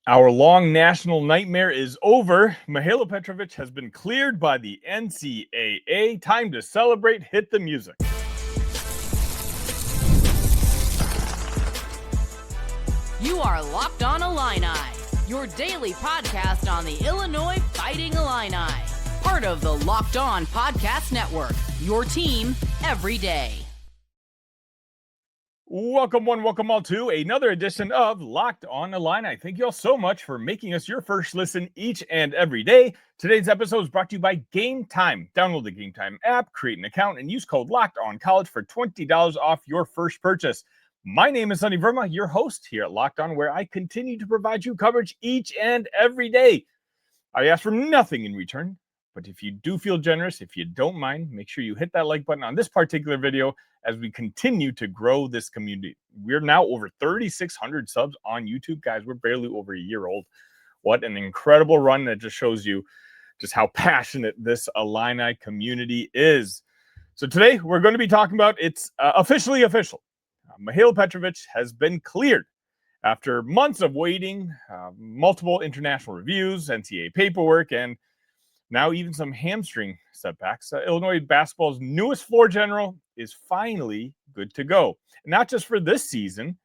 Our long national nightmare is over. Mihailo Petrovic has been cleared by the NCAA. Time to celebrate. Hit the music. You are Locked On Illini, your daily podcast on the Illinois Fighting Illini. Part of the Locked On Podcast Network, your team every day. Welcome one, welcome all to another edition of Locked On Illini. Thank you all so much for making us your first listen each and every day. Today's episode is brought to you by GameTime. Download the GameTime app, create an account, and use code LOCKEDONCollege for $20 off your first purchase. My name is Sunny Verma, your host here at Locked On, where I continue to provide you coverage each and every day. I ask for nothing in return, but if you do feel generous, if you don't mind, make sure you hit that like button on this particular video as we continue to grow this community. We're now over 3,600 subs on YouTube, guys. We're barely over a year old. What an incredible run. That just shows you just how passionate this Illini community is. So today we're going to be talking about it's officially official. Mihailo Petrovic has been cleared after months of waiting, multiple international reviews, NCAA paperwork, and now even some hamstring setbacks. Illinois basketball's newest floor general is finally good to go. Not just for this season,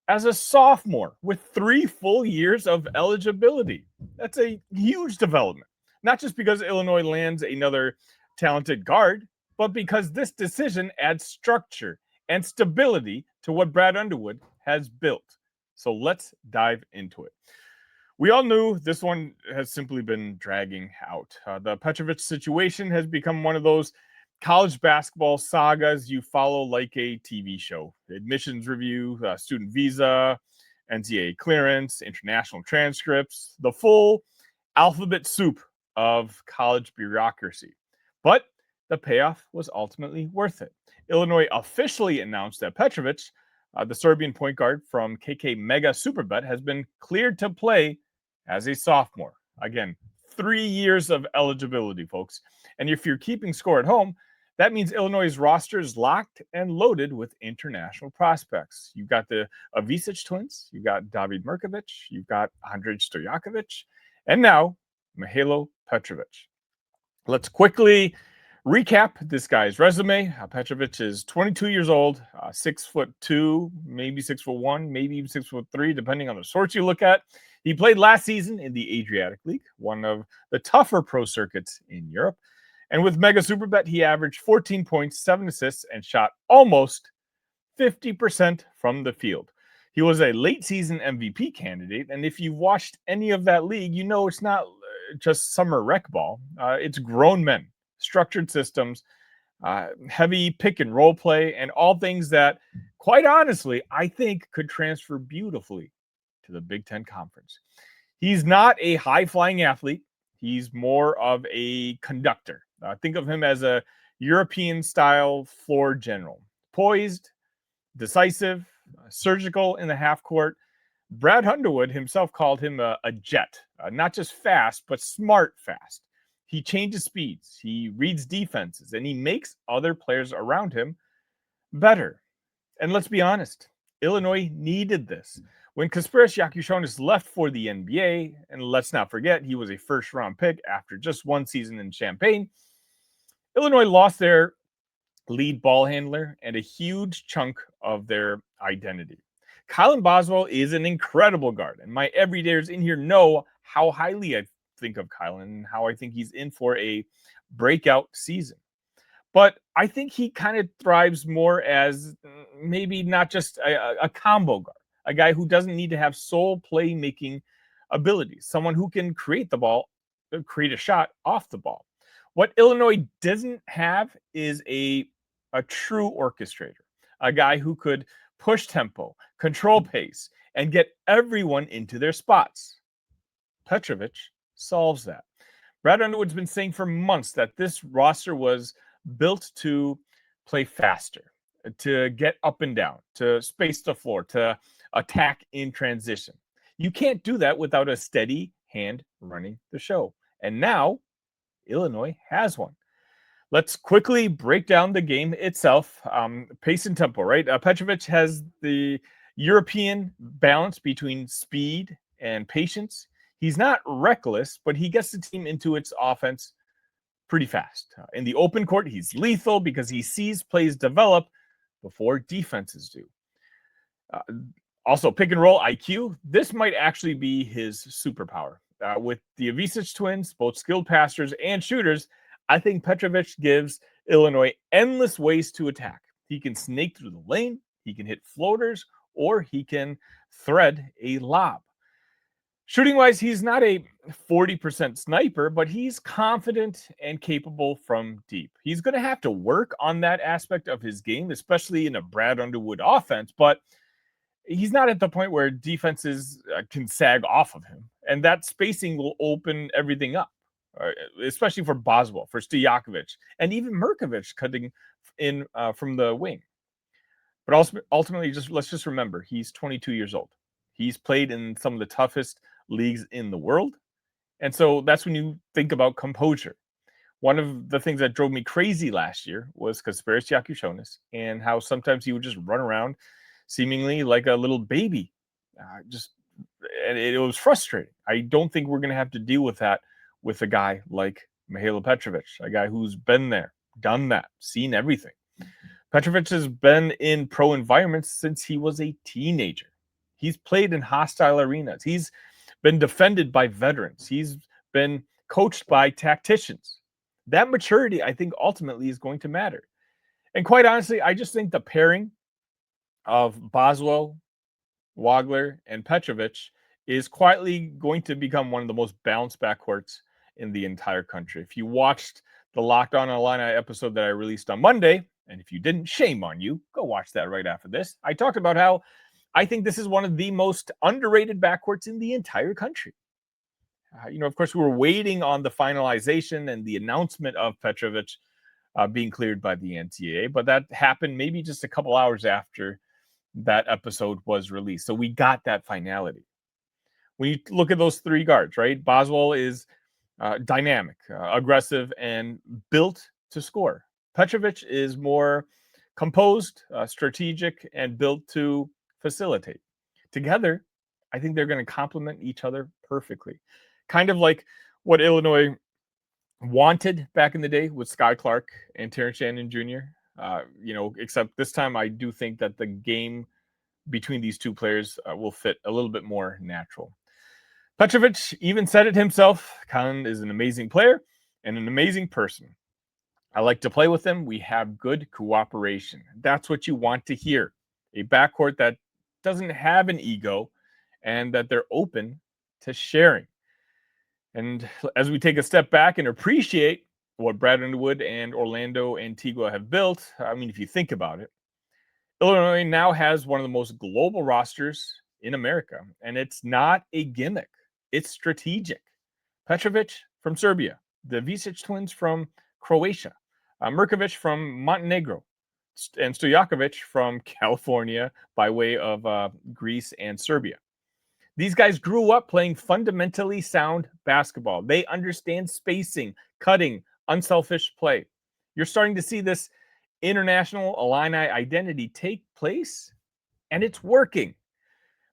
as a sophomore with 3 full years of eligibility. That's a huge development. Not just because Illinois lands another talented guard, but because this decision adds structure and stability to what Brad Underwood has built. So let's dive into it. We all knew this one has simply been dragging out. The Petravic situation has become one of those college basketball sagas you follow like a TV show. Admissions review, student visa, NCAA clearance, international transcripts, the full alphabet soup of college bureaucracy. But the payoff was ultimately worth it. Illinois officially announced that Petravic, the Serbian point guard from KK Mega Superbet, has been cleared to play as a sophomore. Again, 3 years of eligibility, folks. And if you're keeping score at home, that means Illinois' roster is locked and loaded with international prospects. You've got the Ivisić twins, you've got David Mirkovic, you've got Andrej Stojaković, and now Mihailo Petrovic. Let's quickly recap this guy's resume. Petrovic is 22 years old, 6'2", maybe 6'1", maybe even 6'3", depending on the source you look at. He played last season in the Adriatic League, one of the tougher pro circuits in Europe. And with Mega Superbet, he averaged 14 points, 7 assists, and shot almost 50% from the field. He was a late season MVP candidate. And if you've watched any of that league, you know it's not just summer rec ball. It's grown men, structured systems, heavy pick and roll play, and all things that, quite honestly, I think could transfer beautifully to the Big Ten Conference. He's not a high-flying athlete. He's more of a conductor. Think of him as a European-style floor general. Poised, decisive, surgical in the half court. Brad Underwood himself called him a jet. Not just fast, but smart fast. He changes speeds, he reads defenses, and he makes other players around him better. And let's be honest, Illinois needed this. When Kasparas Jakushonis left for the NBA, and let's not forget, he was a first-round pick after just 1 season in Champaign, Illinois lost their lead ball handler and a huge chunk of their identity. Kylan Boswell is an incredible guard, and my everydayers in here know how highly I think of Kylan and how I think he's in for a breakout season. But I think he kind of thrives more as maybe not just a combo guard, a guy who doesn't need to have sole playmaking abilities, someone who can create the ball, create a shot off the ball. What Illinois doesn't have is a true orchestrator, a guy who could push tempo, control pace, and get everyone into their spots. Petrovic solves that. Brad Underwood's been saying for months that this roster was built to play faster, to get up and down, to space the floor, to attack in transition. You can't do that without a steady hand running the show. And now Illinois has one. Let's quickly break down the game itself. Pace and tempo, right? Petrovic has the European balance between speed and patience. He's not reckless, but he gets the team into its offense pretty fast. In the open court, he's lethal because he sees plays develop before defenses do. Also, pick and roll IQ. This might actually be his superpower. With the Ivisić twins, both skilled passers and shooters, I think Petravic gives Illinois endless ways to attack. He can snake through the lane, he can hit floaters, or he can thread a lob. Shooting-wise, he's not a 40% sniper, but he's confident and capable from deep. He's going to have to work on that aspect of his game, especially in a Brad Underwood offense, but he's not at the point where defenses can sag off of him, and that spacing will open everything up, especially for Boswell, for Stojaković, and even Mirkovic cutting in from the wing. But also, ultimately, let's just remember, he's 22 years old. He's played in some of the toughest leagues in the world, and so that's when you think about composure. One of the things that drove me crazy last year was Kasparas Jakušonis, and how sometimes he would just run around seemingly like a little baby. And it was frustrating. I don't think we're going to have to deal with that with a guy like Mihailo Petrovic, a guy who's been there, done that, seen everything. Petravic has been in pro environments since he was a teenager. He's played in hostile arenas. He's been defended by veterans. He's been coached by tacticians. That maturity, I think, ultimately is going to matter. And quite honestly, I just think the pairing of Boswell, Wagler, and Petravic is quietly going to become one of the most balanced backcourts in the entire country. If you watched the Locked On Illini episode that I released on Monday, and if you didn't, shame on you, go watch that right after this. I talked about how I think this is one of the most underrated backcourts in the entire country. Of course, we were waiting on the finalization and the announcement of Petravic being cleared by the NCAA, but that happened maybe just a couple hours after that episode was released. So we got that finality. When you look at those three guards, right? Boswell is dynamic, aggressive, and built to score. Petravic is more composed, strategic, and built to facilitate. Together, I think they're going to complement each other perfectly. Kind of like what Illinois wanted back in the day with Sky Clark and Terrence Shannon Jr. Except this time I do think that the game between these two players will fit a little bit more natural. Petravic even said it himself. Kylan is an amazing player and an amazing person. I like to play with him. We have good cooperation. That's what you want to hear. A backcourt that doesn't have an ego and that they're open to sharing. And as we take a step back and appreciate what Brad Underwood and Orlando Antigua have built, I mean, if you think about it, Illinois now has one of the most global rosters in America, and it's not a gimmick. It's strategic. Petravic from Serbia, the Ivisić twins from Croatia, Mirkovic from Montenegro, and Stojaković from California by way of Greece and Serbia. These guys grew up playing fundamentally sound basketball. They understand spacing, cutting, unselfish play. You're starting to see this international Illini identity take place, and it's working.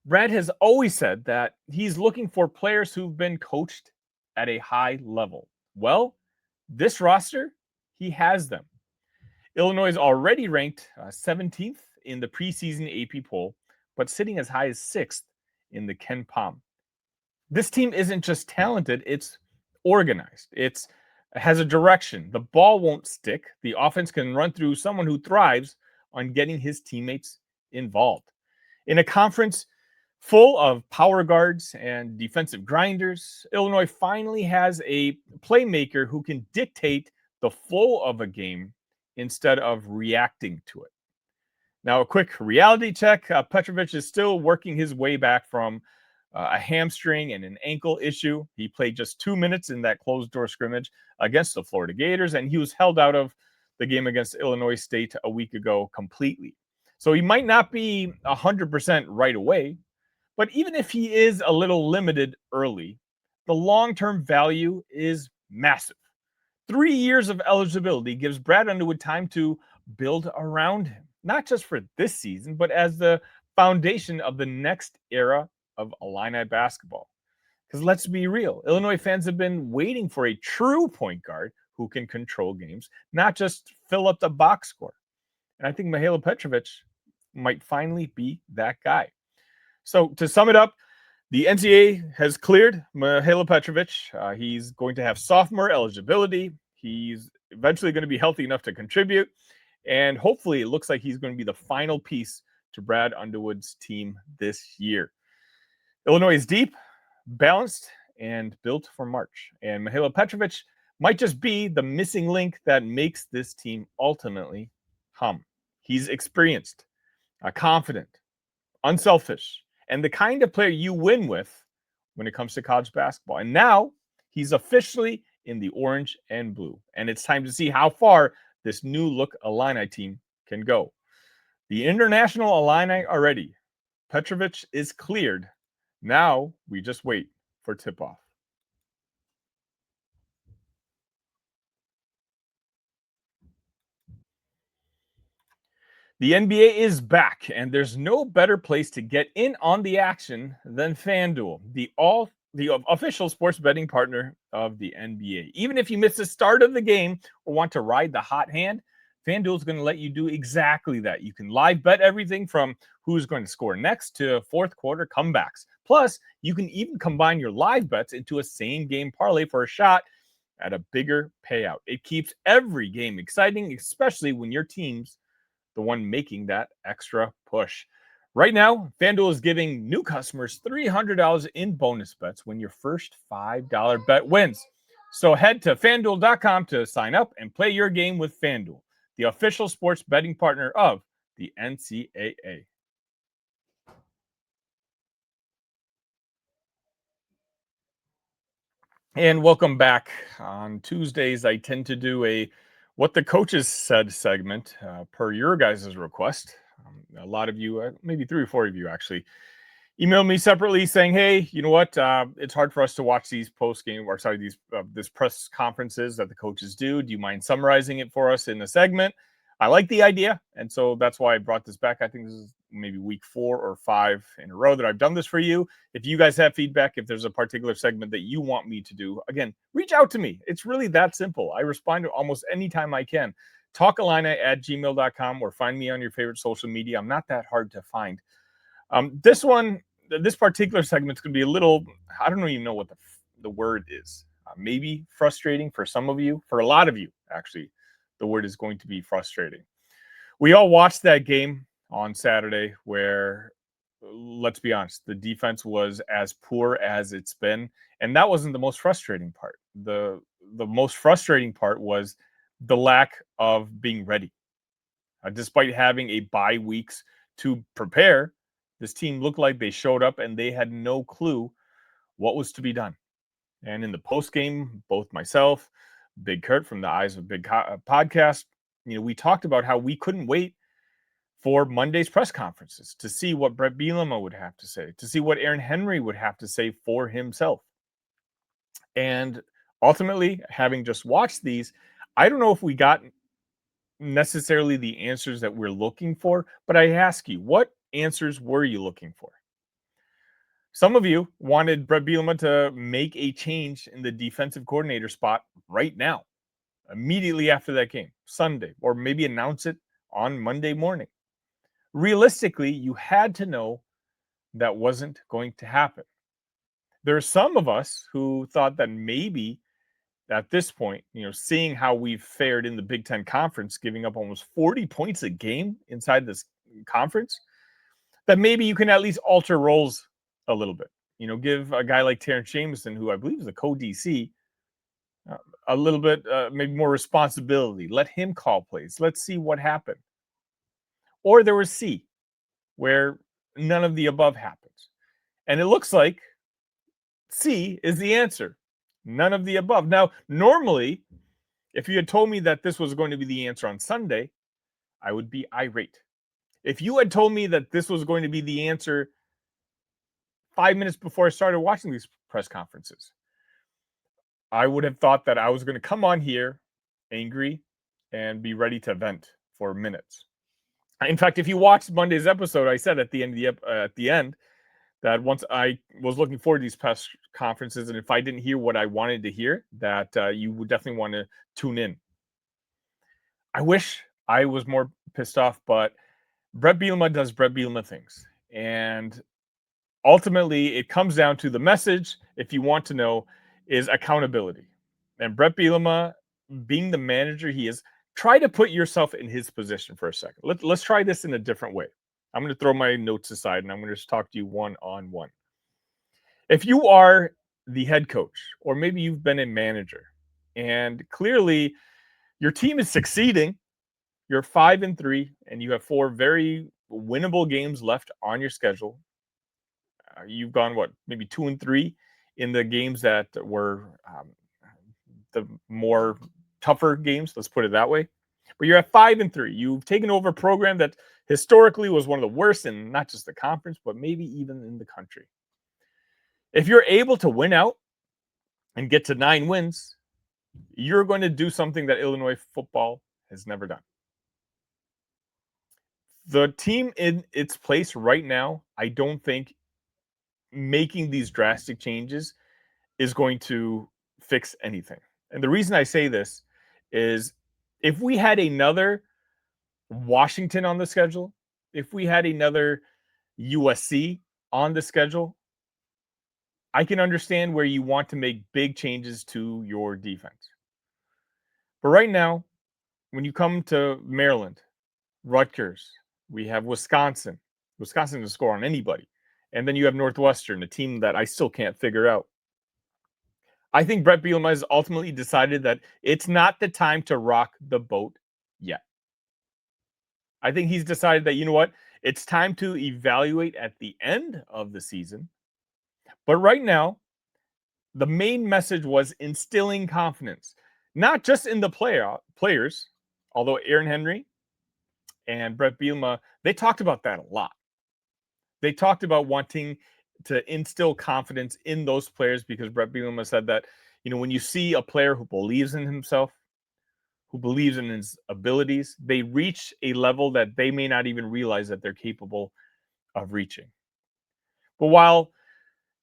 Brad has always said that he's looking for players who've been coached at a high level. Well, this roster, he has them. Illinois is already ranked 17th in the preseason AP poll, but sitting as high as 6th in the Ken Pom. This team isn't just talented, it's organized. It has a direction. The ball won't stick. The offense can run through someone who thrives on getting his teammates involved. In a conference full of power guards and defensive grinders, Illinois finally has a playmaker who can dictate the flow of a game instead of reacting to it. Now, a quick reality check. Petravic is still working his way back from a hamstring and an ankle issue. He played just 2 minutes in that closed-door scrimmage against the Florida Gators, and he was held out of the game against Illinois State a week ago completely. So he might not be 100% right away, but even if he is a little limited early, the long-term value is massive. 3 years of eligibility gives Brad Underwood time to build around him, not just for this season, but as the foundation of the next era of Illini basketball. Because let's be real, Illinois fans have been waiting for a true point guard who can control games, not just fill up the box score. And I think Mihailo Petrovic might finally be that guy. So to sum it up, the NCAA has cleared Mihailo Petrovic. He's going to have sophomore eligibility. He's eventually going to be healthy enough to contribute. And hopefully it looks like he's going to be the final piece to Brad Underwood's team this year. Illinois is deep, balanced, and built for March. And Mihailo Petrovic might just be the missing link that makes this team ultimately hum. He's experienced, confident, unselfish, and the kind of player you win with when it comes to college basketball. And now he's officially in the orange and blue. And it's time to see how far this new look Illini team can go. The international Illini are ready. Petrovic is cleared. Now we just wait for tip-off. The NBA is back, and there's no better place to get in on the action than FanDuel, the official sports betting partner of the NBA. Even if you miss the start of the game or want to ride the hot hand, FanDuel is going to let you do exactly that. You can live bet everything from who's going to score next to fourth quarter comebacks. Plus, you can even combine your live bets into a same-game parlay for a shot at a bigger payout. It keeps every game exciting, especially when your team's the one making that extra push. Right now, FanDuel is giving new customers $300 in bonus bets when your first $5 bet wins. So head to FanDuel.com to sign up and play your game with FanDuel, the official sports betting partner of the NCAA. And welcome back. On Tuesdays, I tend to do a What the Coaches Said segment per your guys' request. A lot of you, maybe 3 or 4 of you actually, emailed me separately saying, hey, you know what? It's hard for us to watch these post-game, or sorry, this press conferences that the coaches do. Do you mind summarizing it for us in a segment? I like the idea, and so that's why I brought this back. I think this is maybe week 4 or 5 in a row that I've done this for you. If you guys have feedback, if there's a particular segment that you want me to do, again, reach out to me. It's really that simple. I respond to almost any time I can. talkillini@gmail.com or find me on your favorite social media. I'm not that hard to find. This particular segment is going to be a little, I don't even know what the word is. Maybe frustrating for some of you. For a lot of you, actually, the word is going to be frustrating. We all watched that game on Saturday where, let's be honest, the defense was as poor as it's been. And that wasn't the most frustrating part. The most frustrating part was the lack of being ready. Despite having a bye weeks to prepare, this team looked like they showed up and they had no clue what was to be done. And in the post game, both myself, Big Kurt from the Eyes of Big podcast, we talked about how we couldn't wait for Monday's press conferences to see what Brett Bielema would have to say, to see what Aaron Henry would have to say for himself. And ultimately, having just watched these, I don't know if we got necessarily the answers that we're looking for, but I ask you, what answers were you looking for? Some of you wanted Brett Bielema to make a change in the defensive coordinator spot right now, immediately after that game, Sunday, or maybe announce it on Monday morning. Realistically, you had to know that wasn't going to happen. There are some of us who thought that maybe at this point, seeing how we've fared in the Big Ten Conference, giving up almost 40 points a game inside this conference, that maybe you can at least alter roles a little bit. Give a guy like Terrence Jameson, who I believe is a co-DC, a little bit, maybe more responsibility. Let him call plays. Let's see what happened. Or there was C, where none of the above happens. And it looks like C is the answer. None of the above. Now, normally, if you had told me that this was going to be the answer on Sunday, I would be irate. If you had told me that this was going to be the answer 5 minutes before I started watching these press conferences, I would have thought that I was going to come on here angry and be ready to vent for minutes. In fact, if you watched Monday's episode, I said at the end that once I was looking forward to these press conferences, and if I didn't hear what I wanted to hear, that you would definitely want to tune in. I wish I was more pissed off, but Bret Bielema does Bret Bielema things. And ultimately, it comes down to the message, if you want to know, is accountability. And Bret Bielema, being the manager he is, try to put yourself in his position for a second. Let's try this in a different way. I'm going to throw my notes aside, and I'm going to just talk to you one-on-one. If you are the head coach, or maybe you've been a manager, and clearly your team is succeeding, you're 5-3, and you have 4 very winnable games left on your schedule. You've gone, maybe 2-3 in the games that were the more tougher games, let's put it that way. But you're at 5-3. You've taken over a program that historically was one of the worst in not just the conference, but maybe even in the country. If you're able to win out and get to 9 wins, you're going to do something that Illinois football has never done. The team in its place right now, I don't think making these drastic changes is going to fix anything. And the reason I say this is if we had another Washington on the schedule, if we had another USC on the schedule, I can understand where you want to make big changes to your defense. But right now, when you come to Maryland, Rutgers, we have Wisconsin. Wisconsin can score on anybody. And then you have Northwestern, a team that I still can't figure out. I think Bret Bielema has ultimately decided that it's not the time to rock the boat yet. I think he's decided that, you know what, it's time to evaluate at the end of the season. But right now, the main message was instilling confidence, not just in the players, although Aaron Henry and Bret Bielema, they talked about that a lot. They talked about wanting to instill confidence in those players because Bret Bielema said that, when you see a player who believes in himself, who believes in his abilities, they reach a level that they may not even realize that they're capable of reaching. But while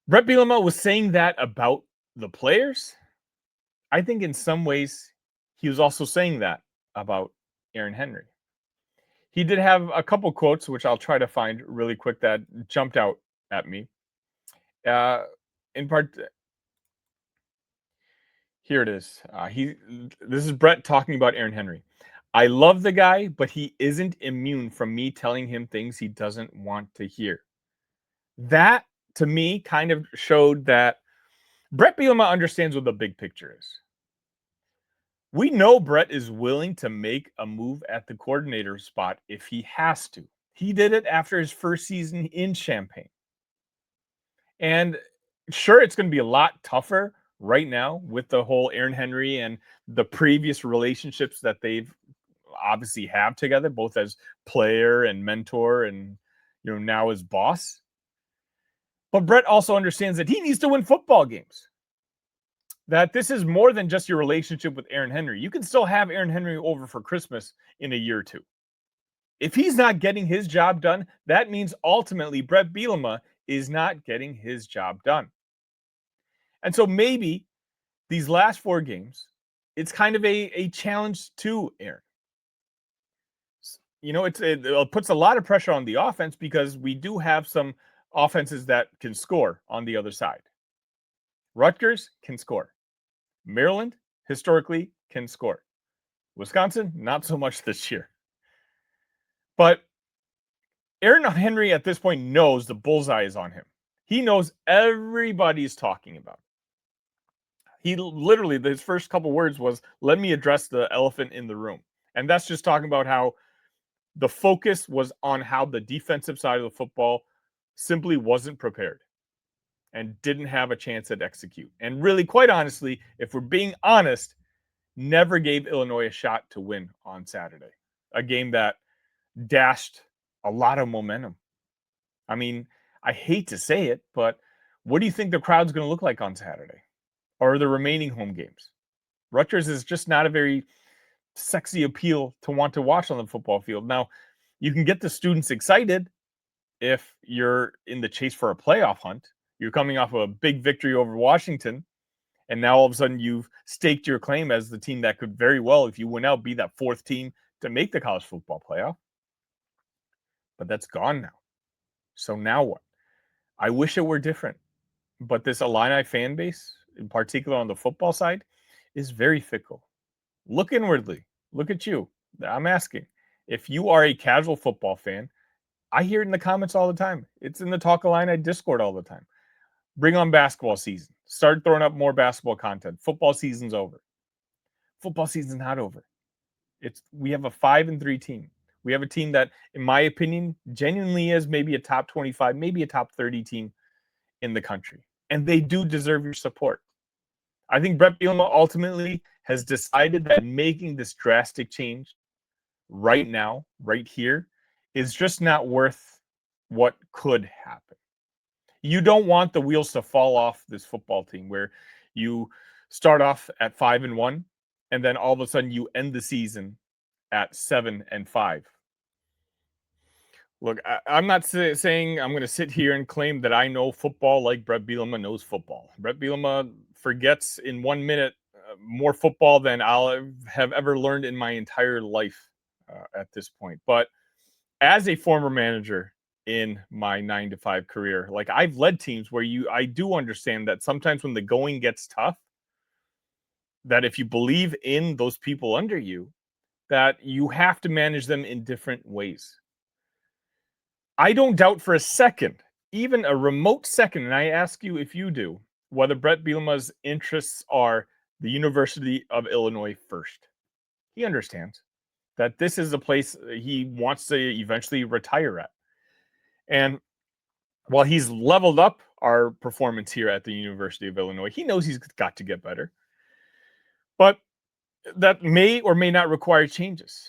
Bret Bielema was saying that about the players, I think in some ways he was also saying that about Aaron Henry. He did have a couple quotes, which I'll try to find really quick, that jumped out at me. In part, here it is. This is Bret talking about Aaron Henry. I love the guy, but he isn't immune from me telling him things he doesn't want to hear. That, to me, kind of showed that Bret Bielema understands what the big picture is. We know Bret is willing to make a move at the coordinator spot if he has to. He did it after his first season in Champaign. And sure, it's going to be a lot tougher right now with the whole Aaron Henry and the previous relationships that they've obviously have together, both as player and mentor and, now as boss. But Bret also understands that he needs to win football games. That this is more than just your relationship with Aaron Henry. You can still have Aaron Henry over for Christmas in a year or two. If he's not getting his job done, that means ultimately Bret Bielema is not getting his job done. And so maybe these last 4 games, it's kind of a challenge to Aaron. It puts a lot of pressure on the offense because we do have some offenses that can score on the other side. Rutgers can score. Maryland, historically, can score. Wisconsin, not so much this year. But Aaron Henry at this point knows the bullseye is on him. He knows everybody's talking about it. He literally, his first couple words was, let me address the elephant in the room. And that's just talking about how the focus was on how the defensive side of the football simply wasn't prepared and didn't have a chance at execute. And really, quite honestly, if we're being honest, never gave Illinois a shot to win on Saturday. A game that dashed a lot of momentum. I mean, I hate to say it, but what do you think the crowd's going to look like on Saturday? Or the remaining home games? Rutgers is just not a very sexy appeal to want to watch on the football field. Now, you can get the students excited, if you're in the chase for a playoff hunt. You're coming off of a big victory over Washington, and now all of a sudden you've staked your claim as the team that could very well, if you win out, be that fourth team to make the college football playoff. But that's gone now. So now what? I wish it were different. But this Illini fan base, in particular on the football side, is very fickle. Look inwardly. Look at you. I'm asking. If you are a casual football fan, I hear it in the comments all the time. It's in the Talk Illini Discord all the time. Bring on basketball season. Start throwing up more basketball content. Football season's over. Football season's not over. We have a 5-3 team. We have a team that, in my opinion, genuinely is maybe a top 25, maybe a top 30 team in the country. And they do deserve your support. I think Brett Bielema ultimately has decided that making this drastic change right now, right here, is just not worth what could happen. You don't want the wheels to fall off this football team where you start off at 5-1 and then all of a sudden you end the season at 7-5. Look, I'm not saying I'm going to sit here and claim that I know football like Brett Bielema knows football. Brett Bielema forgets in 1 minute more football than I'll have ever learned in my entire life at this point. But as a former manager in my 9-to-5 career, like I've led teams where I do understand that sometimes when the going gets tough, that if you believe in those people under you, that you have to manage them in different ways. I don't doubt for a second, even a remote second, and I ask you if you do, whether Brett Bielema's interests are the University of Illinois first. He understands that this is a place he wants to eventually retire at. And while he's leveled up our performance here at the University of Illinois, he knows he's got to get better. But that may or may not require changes.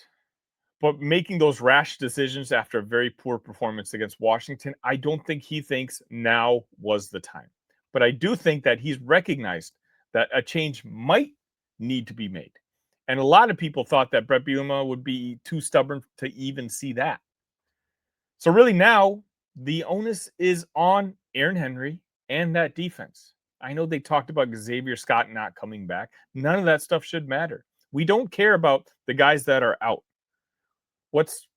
But making those rash decisions after a very poor performance against Washington, I don't think he thinks now was the time. But I do think that he's recognized that a change might need to be made. And a lot of people thought that Brett Bielema would be too stubborn to even see that. So really now, the onus is on Aaron Henry and that defense. I know they talked about Xavier Scott not coming back. None of that stuff should matter. We don't care about the guys that are out. What's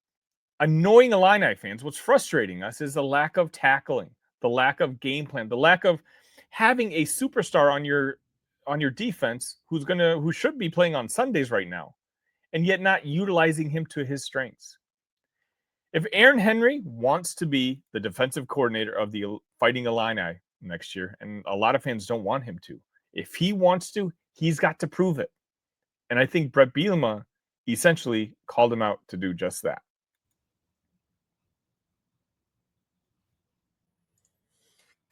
annoying Illini fans, what's frustrating us is the lack of tackling, the lack of game plan, the lack of having a superstar on your defense who should be playing on Sundays right now, and yet not utilizing him to his strengths. If Aaron Henry wants to be the defensive coordinator of the Fighting Illini next year, and a lot of fans don't want him to, if he wants to, he's got to prove it. And I think Brett Bielema essentially called him out to do just that.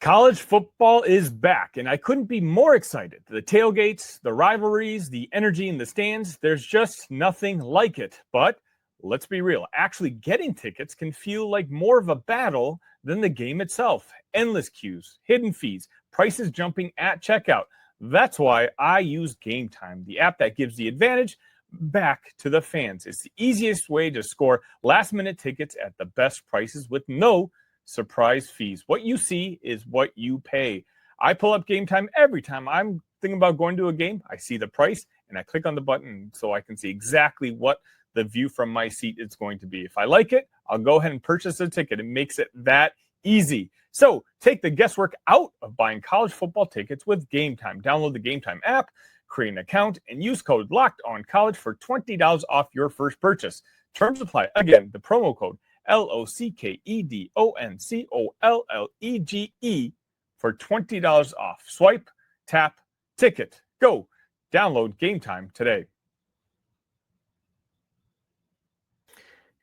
College football is back, and I couldn't be more excited. The tailgates, the rivalries, the energy in the stands, there's just nothing like it. But let's be real, actually getting tickets can feel like more of a battle than the game itself. Endless queues, hidden fees, prices jumping at checkout. That's why I use GameTime, the app that gives the advantage back to the fans. It's the easiest way to score last-minute tickets at the best prices with no surprise fees. What you see is what you pay. I pull up GameTime every time I'm thinking about going to a game. I see the price and I click on the button so I can see exactly what the view from my seat is going to be. If I like it, I'll go ahead and purchase a ticket. It makes it that easy. So take the guesswork out of buying college football tickets with GameTime. Download the GameTime app, create an account, and use code LOCKEDONCollege for $20 off your first purchase. Terms apply. Again, the promo code LOCKEDONCOLLEGE for $20 off. Swipe, tap, ticket. Go. Download GameTime today.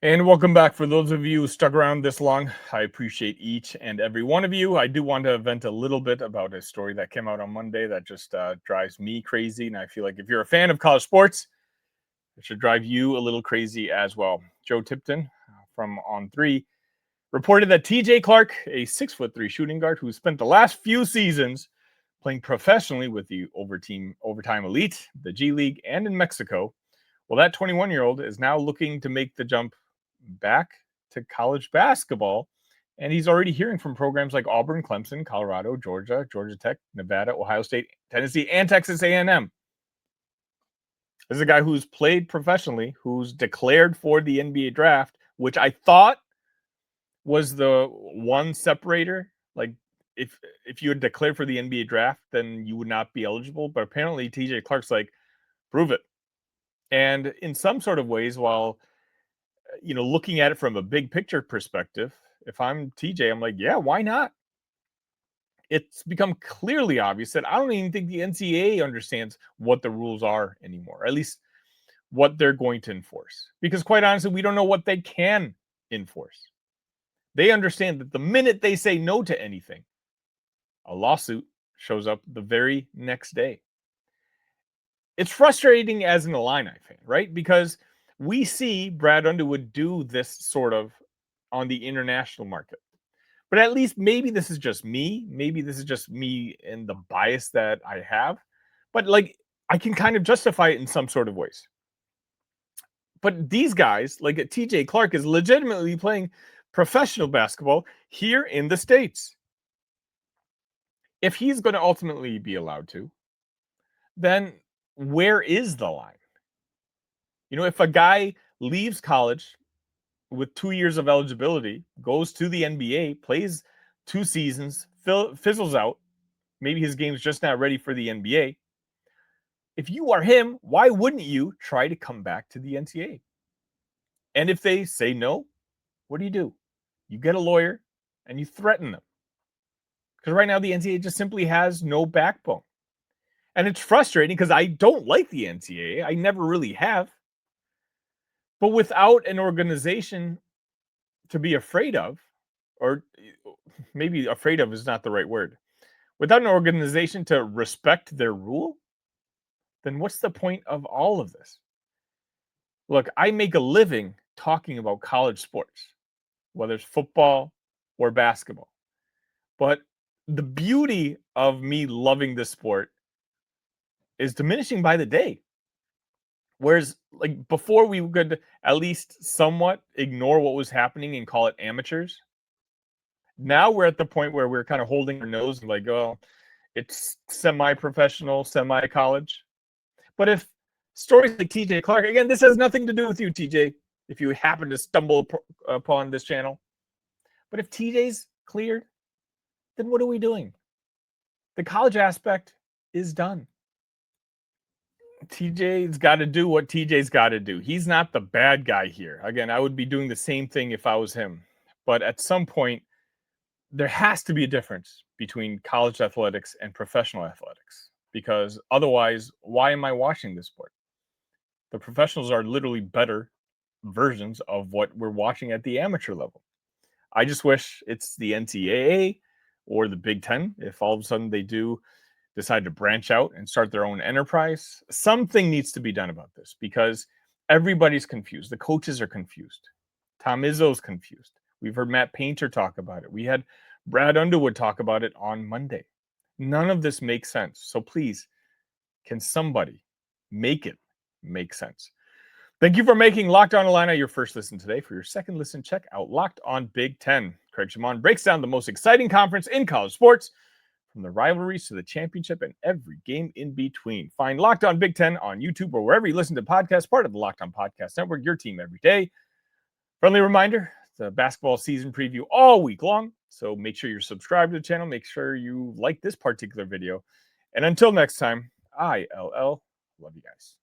And welcome back. For those of you who stuck around this long, I appreciate each and every one of you. I do want to vent a little bit about a story that came out on Monday that just drives me crazy. And I feel like if you're a fan of college sports, it should drive you a little crazy as well. Joe Tipton from On3 reported that TJ Clark, a 6'3" shooting guard who spent the last few seasons playing professionally with the Overtime Elite, the G League, and in Mexico, well, that 21-year-old is now looking to make the jump back to college basketball And he's already hearing from programs like Auburn, Clemson, Colorado, Georgia, Georgia Tech, Nevada, Ohio State, Tennessee, and Texas A&M. This is a guy who's played professionally, who's declared for the NBA draft, which I thought was the one separator. Like, if you had declared for the NBA draft, then you would not be eligible. But apparently TJ Clark's like, prove it. And in some sort of ways, while, looking at it from a big picture perspective, if I'm TJ, I'm like, yeah, why not? It's become clearly obvious that I don't even think the NCAA understands what the rules are anymore, at least what they're going to enforce. Because quite honestly, we don't know what they can enforce. They understand that the minute they say no to anything, a lawsuit shows up the very next day. It's frustrating as an Illini fan, right? Because we see Brad Underwood do this sort of on the international market. But at least maybe this is just me. Maybe this is just me and the bias that I have. But like, I can kind of justify it in some sort of ways. But these guys, like TJ Clark, is legitimately playing professional basketball here in the States. If he's going to ultimately be allowed to, then where is the line? If a guy leaves college with 2 years of eligibility, goes to the NBA, plays 2 seasons, fizzles out, maybe his game's just not ready for the NBA. If you are him, why wouldn't you try to come back to the NCAA? And if they say no, what do? You get a lawyer and you threaten them. Because right now the NCAA just simply has no backbone. And it's frustrating because I don't like the NCAA. I never really have. But without an organization to be afraid of, or maybe afraid of is not the right word, without an organization to respect their rule, then what's the point of all of this? Look, I make a living talking about college sports, whether it's football or basketball. But the beauty of me loving this sport is diminishing by the day. Whereas, like, before we could at least somewhat ignore what was happening and call it amateurs. Now we're at the point where we're kind of holding our nose and like, oh, it's semi-professional, semi-college. But if stories like TJ Clark, again, this has nothing to do with you, TJ, if you happen to stumble upon this channel. But if TJ's cleared, then what are we doing? The college aspect is done. TJ's got to do what TJ's got to do. He's not the bad guy here. Again, I would be doing the same thing if I was him. But at some point, there has to be a difference between college athletics and professional athletics. Because otherwise, why am I watching this sport? The professionals are literally better versions of what we're watching at the amateur level. I just wish it's the NCAA or the Big Ten, if all of a sudden they do decide to branch out and start their own enterprise. Something needs to be done about this because everybody's confused. The coaches are confused. Tom Izzo's confused. We've heard Matt Painter talk about it. We had Brad Underwood talk about it on Monday. None of this makes sense. So please, can somebody make it make sense? Thank you for making Locked On Illini your first listen today. For your second listen, check out Locked On Big Ten. Craig Shimon breaks down the most exciting conference in college sports, from the rivalries to the championship and every game in between. Find Locked On Big Ten on YouTube or wherever you listen to podcasts, part of the Locked On Podcast Network, your team every day. Friendly reminder, the basketball season preview all week long. So make sure you're subscribed to the channel. Make sure you like this particular video. And until next time, ILL. Love you guys.